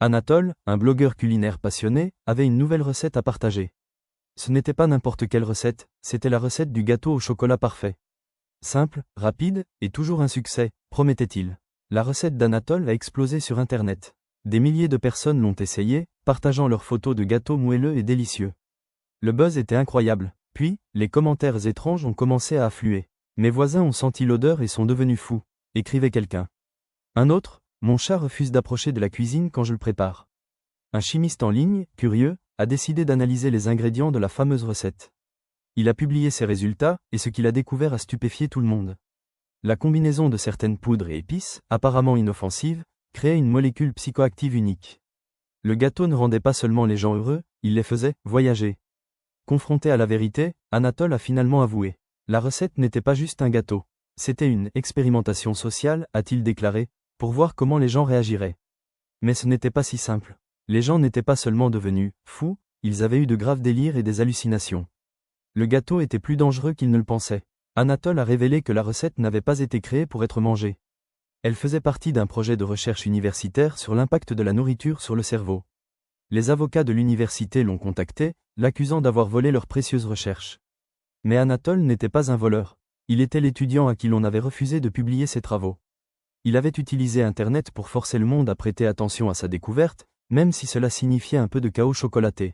Anatole, un blogueur culinaire passionné, avait une nouvelle recette à partager. Ce n'était pas n'importe quelle recette, c'était la recette du gâteau au chocolat parfait. Simple, rapide, et toujours un succès, promettait-il. La recette d'Anatole a explosé sur Internet. Des milliers de personnes l'ont essayé, partageant leurs photos de gâteaux moelleux et délicieux. Le buzz était incroyable, puis, les commentaires étranges ont commencé à affluer. Mes voisins ont senti l'odeur et sont devenus fous, écrivait quelqu'un. Un autre, mon chat refuse d'approcher de la cuisine quand je le prépare. Un chimiste en ligne, curieux, a décidé d'analyser les ingrédients de la fameuse recette. Il a publié ses résultats, et ce qu'il a découvert a stupéfié tout le monde. La combinaison de certaines poudres et épices, apparemment inoffensives, créait une molécule psychoactive unique. Le gâteau ne rendait pas seulement les gens heureux, il les faisait voyager. Confronté à la vérité, Anatole a finalement avoué. La recette n'était pas juste un gâteau. C'était une expérimentation sociale, a-t-il déclaré, pour voir comment les gens réagiraient. Mais ce n'était pas si simple. Les gens n'étaient pas seulement devenus fous, ils avaient eu de graves délires et des hallucinations. Le gâteau était plus dangereux qu'ils ne le pensaient. Anatole a révélé que la recette n'avait pas été créée pour être mangée. Elle faisait partie d'un projet de recherche universitaire sur l'impact de la nourriture sur le cerveau. Les avocats de l'université l'ont contacté, l'accusant d'avoir volé leurs précieuses recherches. Mais Anatole n'était pas un voleur. Il était l'étudiant à qui l'on avait refusé de publier ses travaux. Il avait utilisé Internet pour forcer le monde à prêter attention à sa découverte, même si cela signifiait un peu de chaos chocolaté.